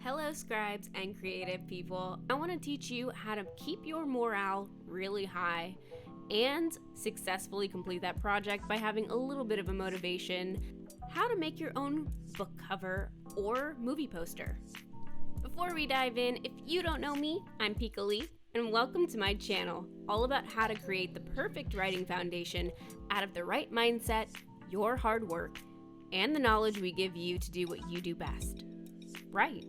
Hello scribes and creative people. I want to teach you how to keep your morale really high and successfully complete that project by having a little bit of a motivation. How to make your own book cover or movie poster. Before we dive in, if you don't know me, I'm Pika Lee, and welcome to my channel, all about how to create the perfect writing foundation out of the right mindset, your hard work, and the knowledge we give you to do what you do best. Right.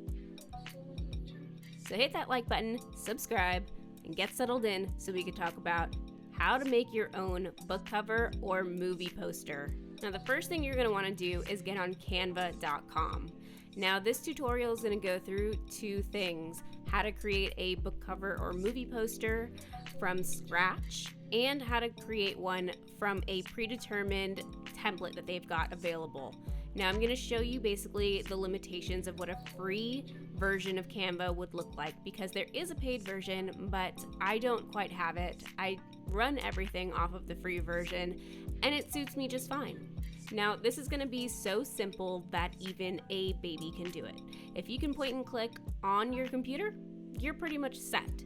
So hit that like button, subscribe, and get settled in so we can talk about how to make your own book cover or movie poster. Now the first thing you're going to want to do is get on canva.com. Now this tutorial is going to go through two things: how to create a book cover or movie poster from scratch and how to create one from a predetermined template that they've got available. Now I'm going to show you basically the limitations of what a free version of Canva would look like, because there is a paid version, but I don't quite have it. I run everything off of the free version and it suits me just fine. Now this is going to be so simple that even a baby can do it. If you can point and click on your computer, you're pretty much set.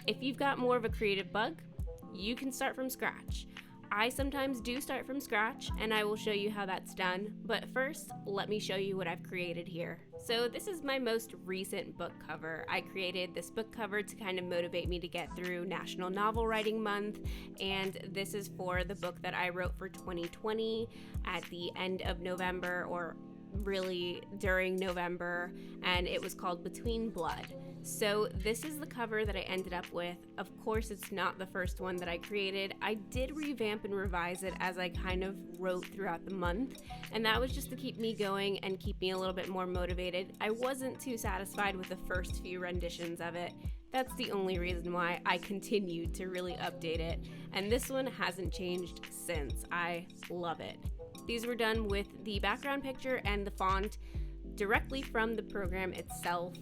If you've got more of a creative bug, you can start from scratch. I sometimes do start from scratch and I will show you how that's done, but first let me show you what I've created here. So this is my most recent book cover. I created this book cover to kind of motivate me to get through National Novel Writing Month, and this is for the book that I wrote for 2020 at the end of November, or really during November, and it was called Between Blood. So this is the cover that I ended up with. Of course, it's not the first one that I created. I did revamp and revise it as I kind of wrote throughout the month, and that was just to keep me going and keep me a little bit more motivated. I wasn't too satisfied with the first few renditions of it. That's the only reason why I continued to really update it, and this one hasn't changed since. I love it. These were done with the background picture and the font directly from the program itself.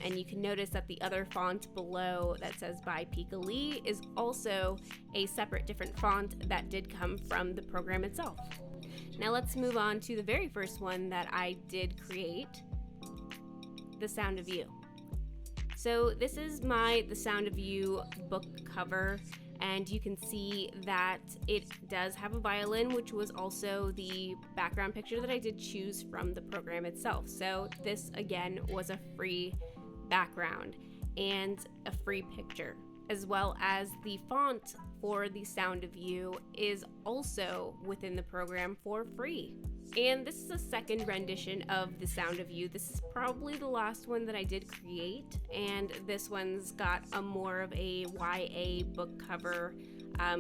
And you can notice that the other font below that says by Pika Lee is also a separate different font that did come from the program itself. Now let's move on to the very first one that I did create, The Sound of You. So this is my The Sound of You book cover, and you can see that it does have a violin, which was also the background picture that I did choose from the program itself. So this again was a free background and a free picture, as well as the font for The Sound of You is also within the program for free. And this is a second rendition of The Sound of You. This is probably the last one that I did create, and this one's got a more of a YA book cover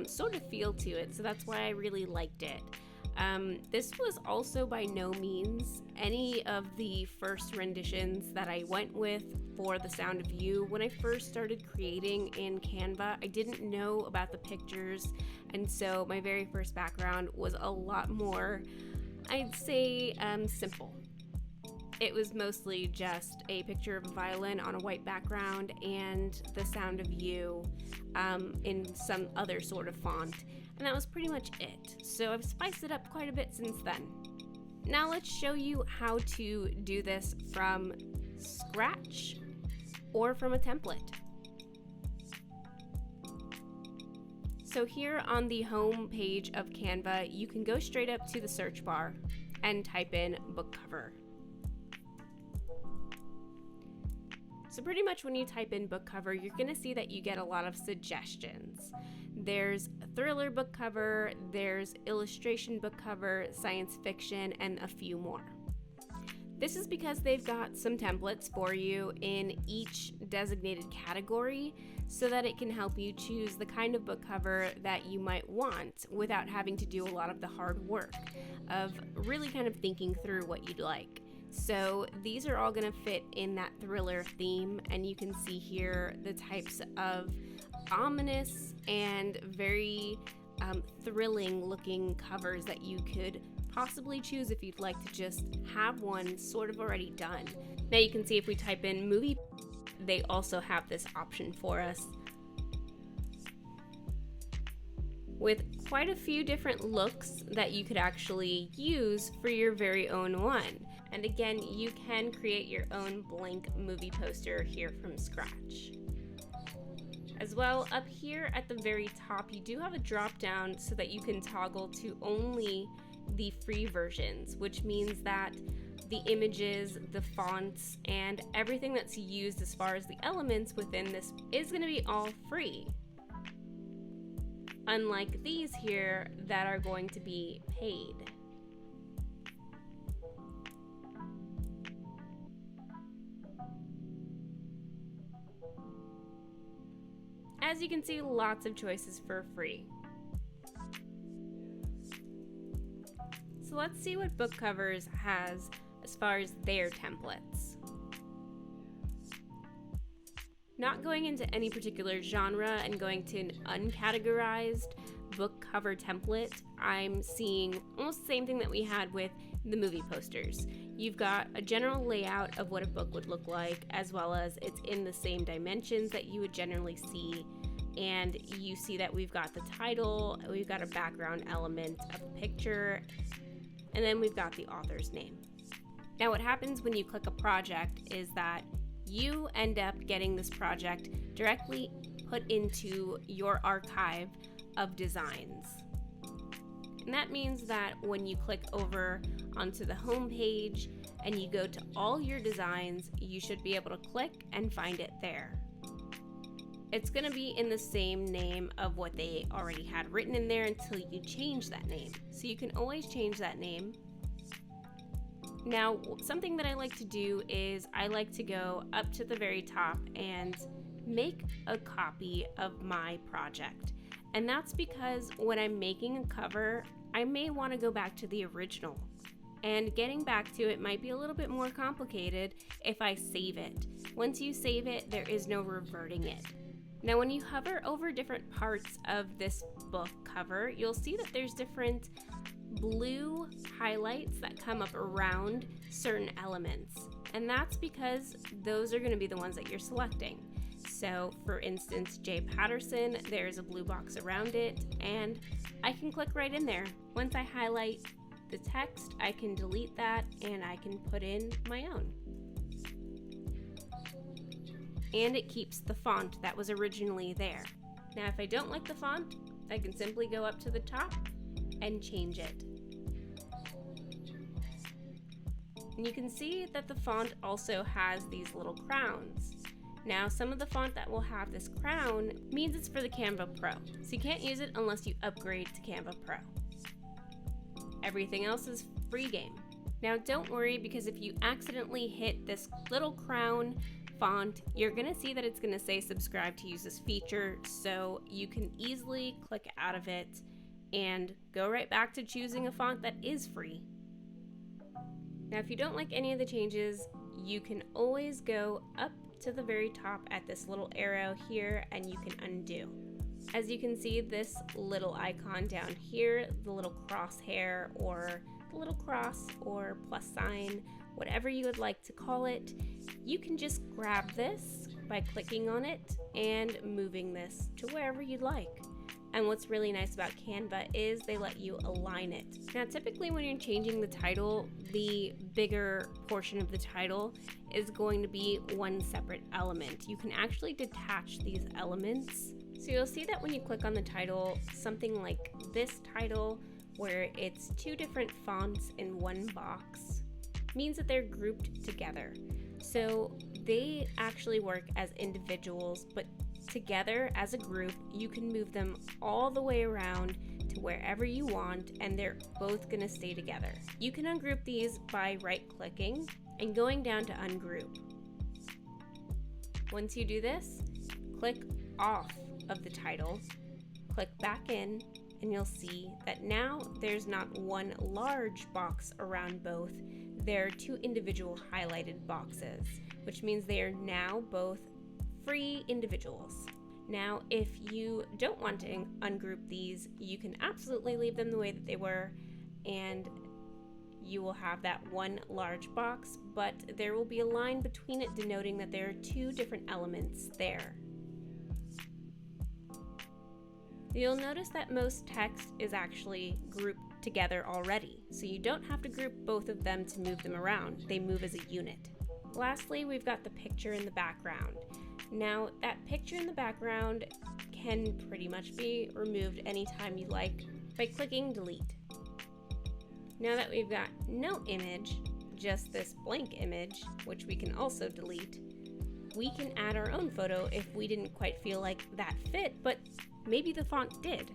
sort of feel to it, so that's why I really liked it. This was also by no means any of the first renditions that I went with for The Sound of You. When I first started creating in Canva, I didn't know about the pictures, and so my very first background was a lot more, I'd say, simple. It was mostly just a picture of a violin on a white background and The Sound of You in some other sort of font, and that was pretty much it. So I've spiced it up quite a bit since then. Now let's show you how to do this from scratch or from a template. So here on the home page of Canva, you can go straight up to the search bar and type in book cover. So pretty much when you type in book cover, you're going to see that you get a lot of suggestions. There's a thriller book cover, there's illustration book cover, science fiction, and a few more. This is because they've got some templates for you in each designated category so that it can help you choose the kind of book cover that you might want without having to do a lot of the hard work of really kind of thinking through what you'd like. So these are all going to fit in that thriller theme, and you can see here the types of ominous and very thrilling looking covers that you could possibly choose if you'd like to just have one sort of already done. Now you can see if we type in movie, they also have this option for us with quite a few different looks that you could actually use for your very own one. And again, you can create your own blank movie poster here from scratch. As well, up here at the very top, you do have a drop down so that you can toggle to only the free versions, which means that the images, the fonts, and everything that's used as far as the elements within this is going to be all free. Unlike these here that are going to be paid. As you can see, lots of choices for free. So let's see what book covers has as far as their templates. Not going into any particular genre and going to an uncategorized book cover template, I'm seeing almost the same thing that we had with the movie posters. You've got a general layout of what a book would look like, as well as it's in the same dimensions that you would generally see. And you see that we've got the title, we've got a background element of a picture, and then we've got the author's name. Now what happens when you click a project is that you end up getting this project directly put into your archive of designs. And that means that when you click over onto the home page and you go to all your designs, you should be able to click and find it there. It's going to be in the same name of what they already had written in there until you change that name. So you can always change that name. Now, something that I like to do is I like to go up to the very top and make a copy of my project. And that's because when I'm making a cover, I may want to go back to the original. And getting back to it might be a little bit more complicated if I save it. Once you save it, there is no reverting it. Now, when you hover over different parts of this book cover, you'll see that there's different blue highlights that come up around certain elements. And that's because those are going to be the ones that you're selecting. So, for instance, J. Patterson, there's a blue box around it, and I can click right in there. Once I highlight the text, I can delete that, and I can put in my own. And it keeps the font that was originally there. Now, if I don't like the font, I can simply go up to the top and change it. And you can see that the font also has these little crowns. Now, some of the font that will have this crown means it's for the Canva Pro, so you can't use it unless you upgrade to Canva Pro. Everything else is free game. Now, don't worry, because if you accidentally hit this little crown font, you're going to see that it's going to say subscribe to use this feature, so you can easily click out of it and go right back to choosing a font that is free. Now, if you don't like any of the changes, you can always go up to the very top at this little arrow here and you can undo. As you can see, this little icon down here, the little crosshair or the little cross or plus sign, whatever you would like to call it, you can just grab this by clicking on it and moving this to wherever you'd like. And what's really nice about Canva is they let you align it. Now, typically when you're changing the title, the bigger portion of the title is going to be one separate element. You can actually detach these elements. So you'll see that when you click on the title, something like this title, where it's two different fonts in one box, means that they're grouped together. So they actually work as individuals, but together as a group, you can move them all the way around to wherever you want, and they're both going to stay together. You can ungroup these by right-clicking and going down to ungroup. Once you do this, click off of the title, click back in, and you'll see that now there's not one large box around both. There are two individual highlighted boxes, which means they are now both free individuals. Now, if you don't want to ungroup these, you can absolutely leave them the way that they were, and you will have that one large box, but there will be a line between it denoting that there are two different elements there. You'll notice that most text is actually grouped together already, so you don't have to group both of them to move them around. They move as a unit. Lastly, we've got the picture in the background. Now, that picture in the background can pretty much be removed anytime you like by clicking delete. Now that we've got no image, just this blank image, which we can also delete, we can add our own photo if we didn't quite feel like that fit, but maybe the font did.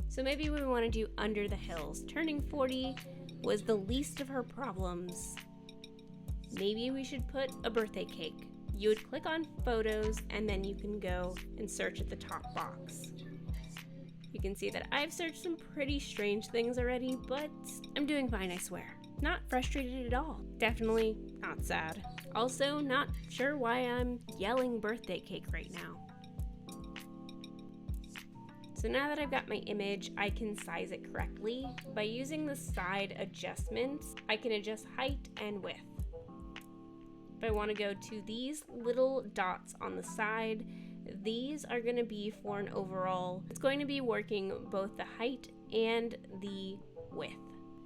So maybe we want to do Under the Hills. Turning 40 was the least of her problems. Maybe we should put a birthday cake. You would click on photos and then you can go and search at the top box. You can see that I've searched some pretty strange things already, but I'm doing fine, I swear. Not frustrated at all. Definitely not sad. Also, not sure why I'm yelling birthday cake right now. So now that I've got my image, I can size it correctly. By using the side adjustments, I can adjust height and width. If I want to go to these little dots on the side, these are going to be for an overall. It's going to be working both the height and the width.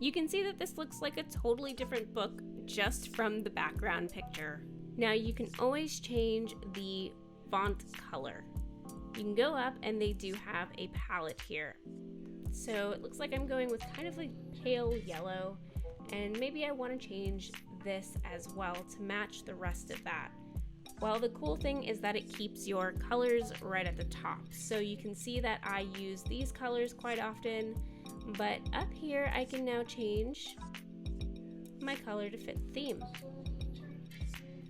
You can see that this looks like a totally different book just from the background picture. Now you can always change the font color. You can go up and they do have a palette here. So it looks like I'm going with kind of like pale yellow, and maybe I want to change this as well to match the rest of that. Well, the cool thing is that it keeps your colors right at the top. So you can see that I use these colors quite often, but up here I can now change my color to fit the theme.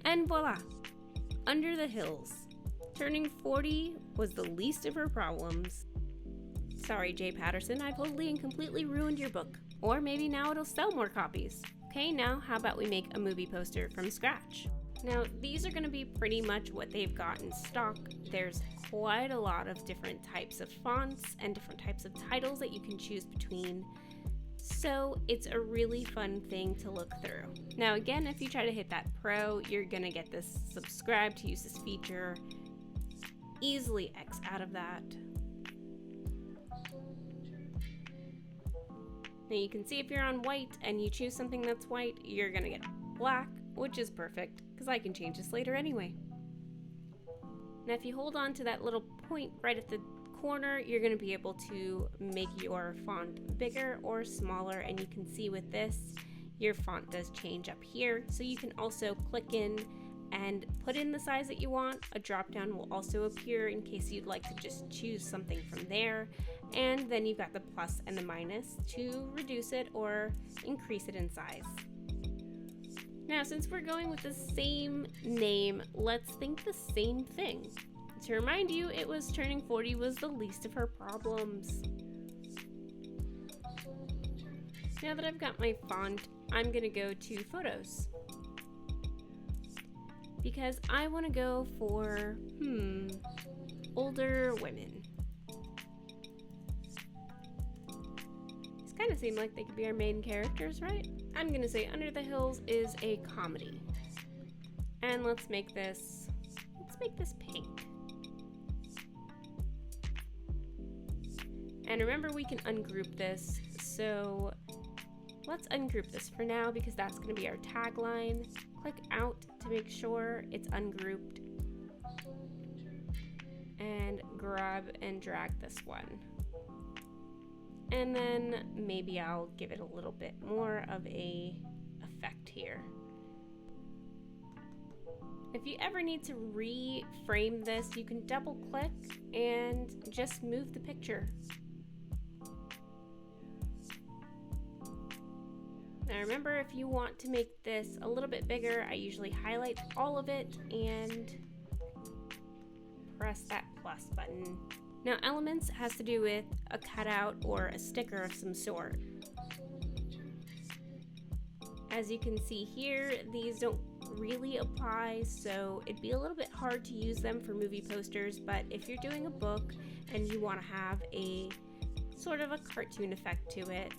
And voila, Under the Hills. Turning 40 was the least of her problems. Sorry, Jay Patterson, I totally and completely ruined your book. Or maybe now it'll sell more copies. Okay, now how about we make a movie poster from scratch? Now, these are going to be pretty much what they've got in stock. There's quite a lot of different types of fonts and different types of titles that you can choose between. So it's a really fun thing to look through. Now again, if you try to hit that pro, you're going to get this subscribe to use this feature. Easily X out of that. Now you can see if you're on white and you choose something that's white, you're going to get black, which is perfect because I can change this later anyway. Now if you hold on to that little point right at the corner, you're going to be able to make your font bigger or smaller, and you can see with this your font does change up here, so you can also click in and put in the size that you want. A drop down will also appear in case you'd like to just choose something from there, and then you've got the plus and the minus to reduce it or increase it in size. Now since we're going with the same name, let's think the same thing. To remind you, it was turning 40 was the least of her problems. Now that I've got my font, I'm gonna go to photos. Because I wanna go for, older women. These kind of seem like they could be our main characters, right? I'm gonna say Under the Hills is a comedy. And let's make this pink. And remember, we can ungroup this, so let's ungroup this for now because that's going to be our tagline. Click out to make sure it's ungrouped, and grab and drag this one. And then maybe I'll give it a little bit more of a effect here. If you ever need to reframe this, you can double click and just move the picture. Now remember, if you want to make this a little bit bigger, I usually highlight all of it and press that plus button. Now elements has to do with a cutout or a sticker of some sort. As you can see here, these don't really apply, so it'd be a little bit hard to use them for movie posters, but if you're doing a book and you want to have a sort of a cartoon effect to it,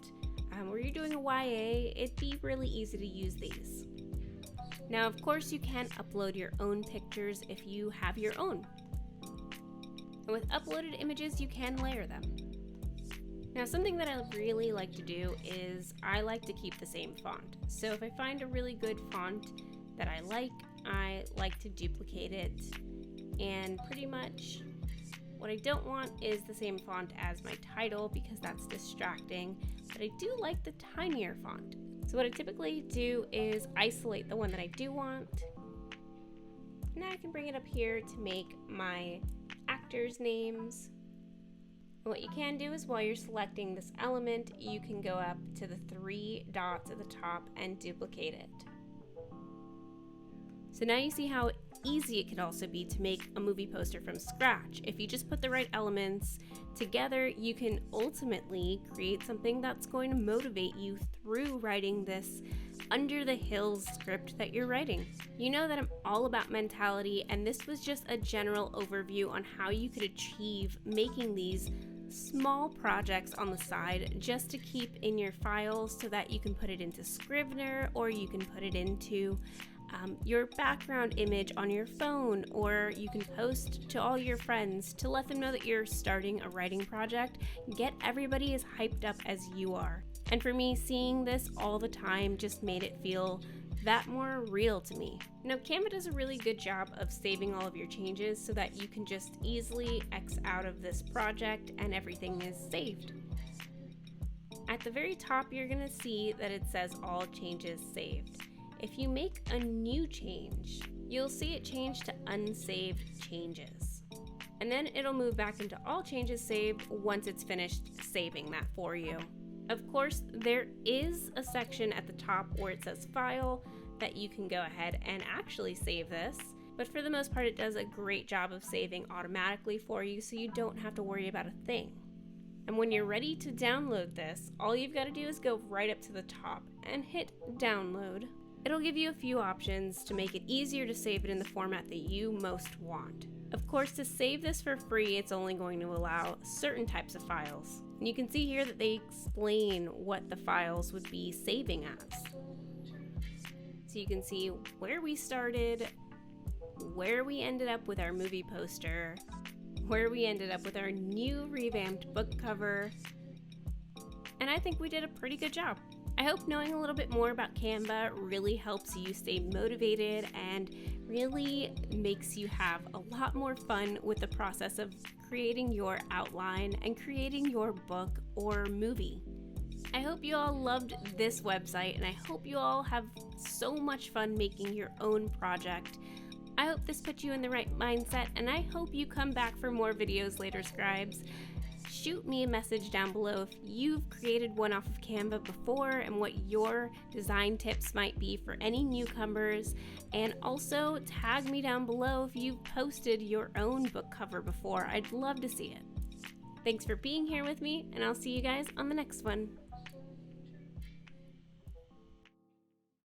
where you're doing a YA, it'd be really easy to use these. Now, of course, you can upload your own pictures if you have your own. And with uploaded images, you can layer them. Now, something that I really like to do is I like to keep the same font. So if I find a really good font that I like to duplicate it. And pretty much what I don't want is the same font as my title because that's distracting, but I do like the tinier font. So what I typically do is isolate the one that I do want. Now I can bring it up here to make my actors' names. And what you can do is while you're selecting this element, you can go up to the 3 dots at the top and duplicate it. So now you see how easy it can also be to make a movie poster from scratch. If you just put the right elements together, you can ultimately create something that's going to motivate you through writing this under the hills script that you're writing. You know that I'm all about mentality, and this was just a general overview on how you could achieve making these small projects on the side just to keep in your files so that you can put it into Scrivener, or you can put it into your background image on your phone, or you can post to all your friends to let them know that you're starting a writing project. Get everybody as hyped up as you are. And for me, seeing this all the time just made it feel that more real to me. Now, Canva does a really good job of saving all of your changes so that you can just easily X out of this project and everything is saved. At the very top, you're going to see that it says all changes saved. If you make a new change, you'll see it change to unsaved changes. And then it'll move back into all changes saved once it's finished saving that for you. Of course, there is a section at the top where it says file that you can go ahead and actually save this. But for the most part, it does a great job of saving automatically for you, so you don't have to worry about a thing. And when you're ready to download this, all you've got to do is go right up to the top and hit download. It'll give you a few options to make it easier to save it in the format that you most want. Of course, to save this for free, it's only going to allow certain types of files. And you can see here that they explain what the files would be saving as. So you can see where we started, where we ended up with our movie poster, where we ended up with our new revamped book cover. And I think we did a pretty good job. I hope knowing a little bit more about Canva really helps you stay motivated and really makes you have a lot more fun with the process of creating your outline and creating your book or movie. I hope you all loved this website, and I hope you all have so much fun making your own project. I hope this put you in the right mindset, and I hope you come back for more videos later, Scribes. Shoot me a message down below if you've created one off of Canva before and what your design tips might be for any newcomers, and also tag me down below if you've posted your own book cover before. I'd love to see it. Thanks for being here with me, and I'll see you guys on the next one.